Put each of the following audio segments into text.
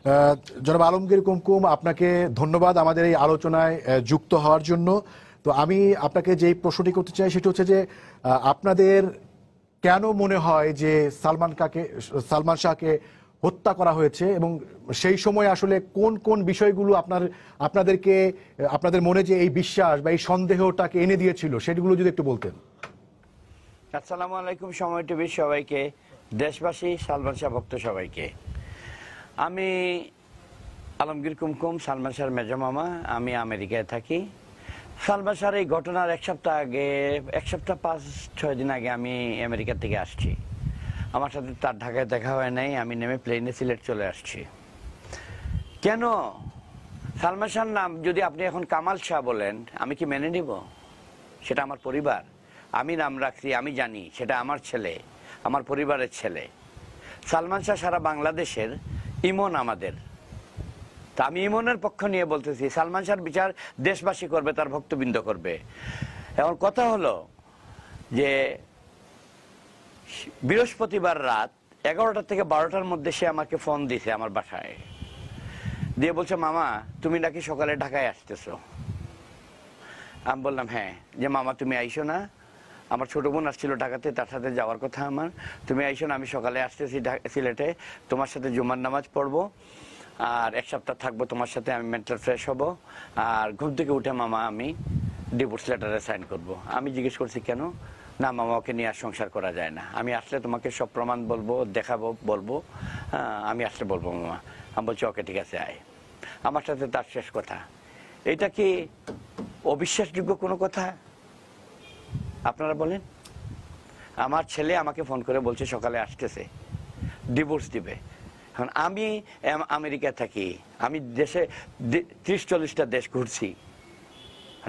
জনাব আলমগীর কুমকুম, আপনাকে ধন্যবাদ আমাদের এই আলোচনায় যুক্ত হওয়ার জন্য। তো আমি আপনাকে যেই প্রশ্নটি করতে চাই সেটা হচ্ছে যে আপনাদের কেন মনে হয় যে সালমান শাহকে হত্যা করা হয়েছে, এবং সেই সময় আসলে কোন কোন বিষয়গুলো আপনাদেরকে আপনাদের মনে যে এই বিশ্বাস বা এই সন্দেহটাকে এনে দিয়েছিল সেগুলো যদি একটু বলতেন। আসসালামু আলাইকুম সময় টিভির সবাইকে, দেশবাসী, সালমান শাহ ভক্ত সবাইকে। আমি আলমগীর কুমকুম, সালমান শাহর মেজো মামা। আমি আমেরিকায় থাকি। সালমান শাহর এই ঘটনার এক সপ্তাহ 5-6 দিন আগে আমি আমেরিকা থেকে আসছি। আমার সাথে তার ঢাকায় দেখা হয় নাই। আমি নেমে প্লেনে সিলেট চলে আসছি। কেন সালমান শাহর নাম যদি আপনি এখন কামাল শাহ বলেন, আমি কি মেনে নিব? সেটা আমার পরিবার, আমি নাম রাখছি, আমি জানি সেটা আমার ছেলে, আমার পরিবারের ছেলে। সালমান শাহ সারা বাংলাদেশের ইমন আমাদের। তা আমি ইমনের পক্ষ নিয়ে বলতেছি, সালমান শাহর বিচার দেশবাসী করবে, তার ভক্তবৃন্দ করবে। এখন কথা হলো যে বৃহস্পতিবার রাত 11টা থেকে 12টার মধ্যে সে আমাকে ফোন দিছে আমার বাসায়, দিয়ে বলছে, মামা তুমি নাকি সকালে ঢাকায় আসতেছো। আমি বললাম হ্যাঁ। যে মামা তুমি আইসো না, আমার ছোট বোন আসছিল ঢাকাতে, তার সাথে যাওয়ার কথা আমার, তুমি আইসো না, আমি সকালে আসতেছি সিলেটে, তোমার সাথে জুমার নামাজ পড়বো, আর 1 সপ্তাহ থাকবো তোমার সাথে, আমি মেন্টাল ফ্রেশ হব, আর ঘুম থেকে উঠে মামা আমি ডিভোর্স লেটারে সাইন করব। আমি জিজ্ঞেস করছি কেন? না মামা, ওকে নিয়ে আর সংসার করা যায় না, আমি আসলে তোমাকে সব প্রমাণ বলবো, দেখাবো, বলবো, আমি আসলে বলবো মামা। আমি বলছি ওকে ঠিক আছে আয়। আমার সাথে তার শেষ কথা। এটা কি অবিশ্বাসযোগ্য কোনো কথা? আপনারা বলেন। আমার ছেলে আমাকে ফোন করে বলছে সকালে আসতেছে, ডিভোর্স দিবে। এখন আমি আমেরিকায় থাকি, আমি দেশে 30-40টা দেশ ঘুরছি।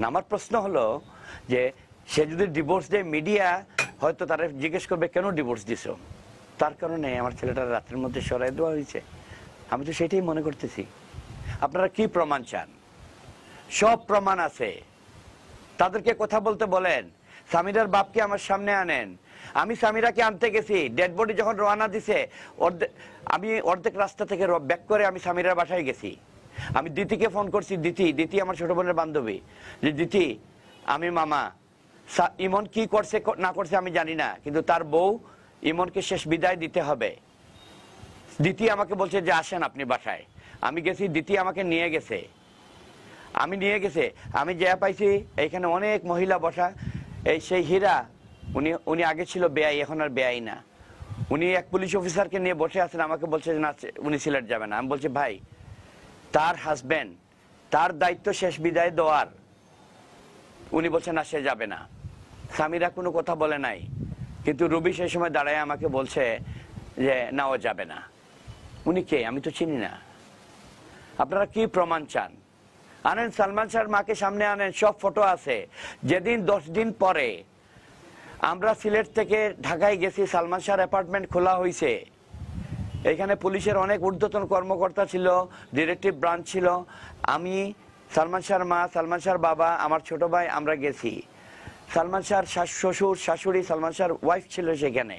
আমার প্রশ্ন হলো যে সে যদি ডিভোর্স দেয়, মিডিয়া হয়তো তারা জিজ্ঞেস করবে কেন ডিভোর্স দিছো। তার কারণে আমার ছেলেটা রাতের মধ্যে সরাই দেওয়া হয়েছে। আমি তো সেটাই মনে করতেছি। আপনারা কি প্রমাণ চান? সব প্রমাণ আছে, তাদেরকে কথা বলতে বলেন। সামিরার বাপকে আমার সামনে আনেন। আমি সামিরাকে আনতে গেছি, ডেড বডি যখন রওনা দিছে, আমি অর্ধেক রাস্তা থেকে ব্যাক করে আমি সামিরার বাসায় গেছি। আমি দিতিকে ফোন করছি, দিতি আমার ছোট বোনের বান্ধবী, যে দিতি আমি মামা, ইমন কি করছে না করছে আমি জানি না, কিন্তু তার বউ ইমনকে শেষ বিদায় দিতে হবে। দিতি আমাকে বলছে যে আসেন আপনি বাসায়। আমি গেছি, দিতি আমাকে নিয়ে গেছে। আমি যা পাইছি এখানে অনেক মহিলা বসা। এই সেই হীরা, উনি আগে ছিল বেআই, এখন আর বেআই না। উনি এক পুলিশ অফিসারকে নিয়ে বসে আছেন, আমাকে বলছে যে না উনি সিলেট যাবে না। আমি বলছি ভাই, তার হাজবেন্ড, তার দায়িত্ব শেষ বিদায় দেওয়ার। উনি বলছে না সে যাবে না। সামিরা কোনো কথা বলে নাই, কিন্তু রবি সেই সময় দাঁড়ায় আমাকে বলছে যে না ও যাবে না। উনি কে? আমি তো চিনি না। আপনারা কি প্রমাণ চান? আনেন, সালমান শাহর মাকে সামনে আনেন, সব ফটো আছে। যেদিন 10 দিন পরে আমরা সিলেট থেকে ঢাকায় গেছি, সালমান শাহর অ্যাপার্টমেন্ট খোলা হয়েছে। এখানে পুলিশের অনেক ঊর্ধ্বতন কর্মকর্তা ছিল, ডিরেক্টিভ ব্রাঞ্চ ছিল। আমি, সালমান শাহর মা, সালমান শাহর বাবা, আমার ছোট ভাই, আমরা গেছি। সালমান শাহর শ্বশুর শাশুড়ি, সালমান শাহর ওয়াইফ ছিল সেখানে।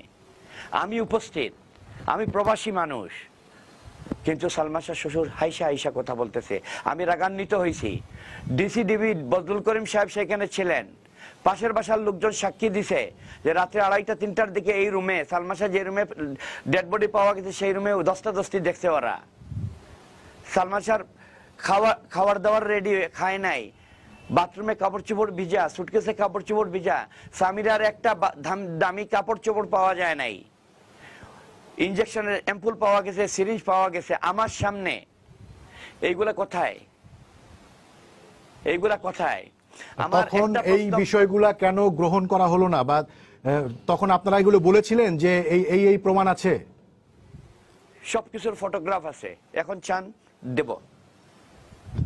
আমি উপস্থিত, আমি প্রবাসী মানুষ, কিন্তু সালমান শাহ শ্বশুর হাইসা কথা বলতেছে। আমি রাগান্বিত হয়েছি। ডিসিডিবি বজলুল করিম সাহেব সেখানে ছিলেন। পাশের বাসার লোকজন সাক্ষী দিছে যে রাত্রে 2:30-3টার দিকে এই রুমে, সালমান শাহ যে রুমে ডেড বডি পাওয়া গেছে সেই রুমে দস্তাদস্তি দেখছে ওরা। সালমান শাহর খাওয়ার দাওয়ার রেডি, খায় নাই। বাথরুমে কাপড় চোপড় ভিজা, সুটকেসে কাপড় চোপড় ভিজা। সামিরার একটা দামি কাপড় চোপড় পাওয়া যায় নাই। ইনজেকশনের অ্যাম্পুল পাওয়া গেছে, সিরিঞ্জ পাওয়া গেছে আমার সামনে। এইগুলা কোথায়? তখন এই বিষয়গুলা কেন গ্রহণ করা হলো না, বা তখন আপনারা এগুলো বলেছিলেন যে এই প্রমাণ আছে? সবকিছুর ফটোগ্রাফ আছে, এখন চান দেব।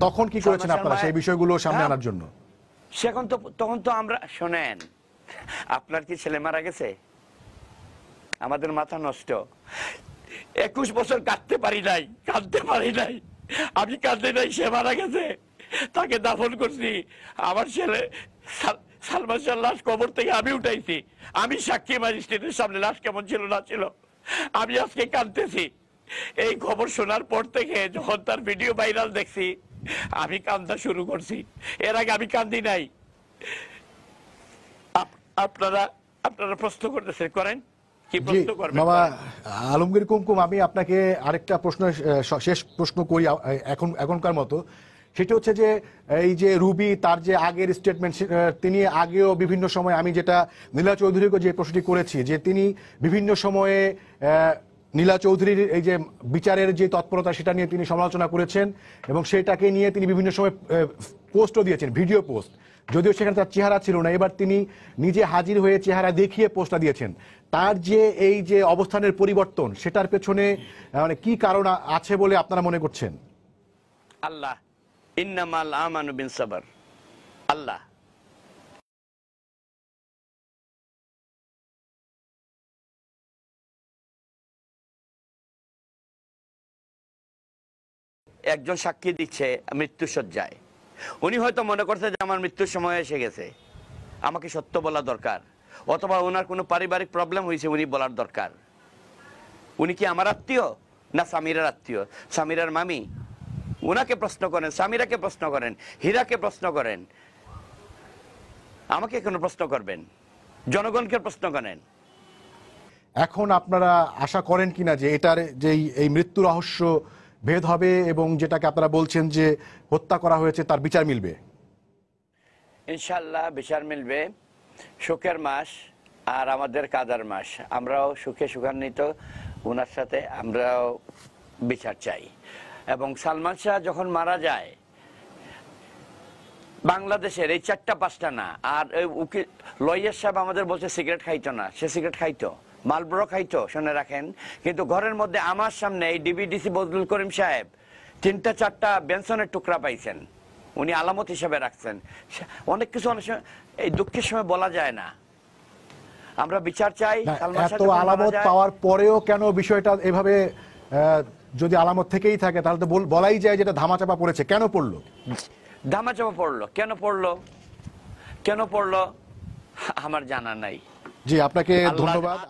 তখন কি করেছেন আপনারা সেই বিষয়গুলো সামনে আনার জন্য? তখন তো আমরা, শোনেন, আপনার কি ছেলে মারা গেছে? আমাদের মাথা নষ্ট। 21 বছর কাঁদতে পারি নাই। আমি কাঁদতে নাই, সে মারা গেছে, তাকে দাফন করছি। আমার ছেলে সালমান শাহর লাশ কবর থেকে আমি উঠাইছি। আমি সাক্ষী ম্যাজিস্ট্রেটের সামনে লাশ কেমন ছিল না ছিল। আমি আজকে কাঁদতেছি। এই খবর শোনার পর থেকে যখন তার ভিডিও ভাইরাল দেখছি আমি কান্দা শুরু করছি। এর আগে আমি কান্দি নাই। আপনারা আপনারা প্রশ্ন করতেছেন, করেন কি জি প্রশ্ন করবেন? মামা আলমগীর কুমকুম, আমি আপনাকে আরেকটা প্রশ্ন, শেষ প্রশ্ন করি এখনকার মতো। সেটা হচ্ছে যে এই যে রুবি তার যে আগের স্টেটমেন্ট, তিনি আগেও বিভিন্ন সময়, আমি যেটা নীলা চৌধুরীকে যে প্রশ্নটি করেছি, যে তিনি বিভিন্ন সময়ে নীলা চৌধুরীর এই যে বিচারের যে তৎপরতা সেটা নিয়ে তিনি সমালোচনা করেছেন এবং সেটাকে নিয়ে তিনি বিভিন্ন সময় পোস্টও দিয়েছেন, ভিডিও পোস্ট, যদিও সেখানে তার চেহারা ছিল না। এবার তিনি নিজে হাজির হয়ে চেহারা দেখিয়ে পোস্টটা দিয়েছেন। তার যে এই যে অবস্থানের পরিবর্তন, সেটার পেছনে মানে কি কারণ আছে বলে আপনারা মনে করছেন? আল্লাহ, ইন্নামাল আমানু বিন সাবর, আল্লাহ। একজন সাক্ষী দিচ্ছে মৃত্যুসজ্জায়, উনি হয়তো মনে করছে যে আমার মৃত্যুর সময় এসে গেছে, আমাকে সত্য বলা দরকার, অথবা ওনার কোনো পারিবারিক প্রবলেম হয়েছে উনি বলার দরকার। উনি কি আমার আত্মীয় না সামিরার আত্মীয়? সামিরার মামি? উনাকে প্রশ্ন করেন, সামিরাকে প্রশ্ন করেন, হীরাকে প্রশ্ন করেন, আমাকে কেন প্রশ্ন করবেন? জনগণকে প্রশ্ন করেন। এখন আপনারা আশা করেন কিনা যে এটার যে এই মৃত্যু রহস্য ভেদ হবে এবং যেটাকে আপনারা বলছেন যে হত্যা করা হয়েছে তার বিচার মিলবে? ইনশাল্লাহ বিচার মিলবে। সুখের মাস আর আমাদের কাদার মাস, আমরাও সুখে সুখান্বিত, ওনার সাথে আমরাও বিচার চাই। এবং সালমান শাহ যখন মারা যায়, বাংলাদেশের এই 4টা-5টা না, আর উকিল লয়ার সাহেব আমাদের বলছে সিগারেট খাইতো না, সে সিগারেট খাইতো, মালব্রো খাইতো, শুনে রাখেন। কিন্তু ঘরের মধ্যে আমার সামনে এই ডিবিডিসি বজলুল করিম সাহেব 3টা-4টা বেনসনের টুকরা পাইছেন, উনি আলামত হিসেবে রাখছেন। অনেক কিছু অনেক সময় এই দুঃখের সময় বলা যায় না। আমরা বিচার চাই। এত আলামত পাওয়ার পরেও কেন বিষয়টা এভাবে, যদি আলামত থেকেই থাকে তাহলে তো বলাই যায় যেটা ধামাচাপা পড়েছে। কেন পড়লো? ধামাচাপা পড়লো, কেন পড়লো, কেন পড়লো আমার জানা নাই। জি, আপনাকে ধন্যবাদ।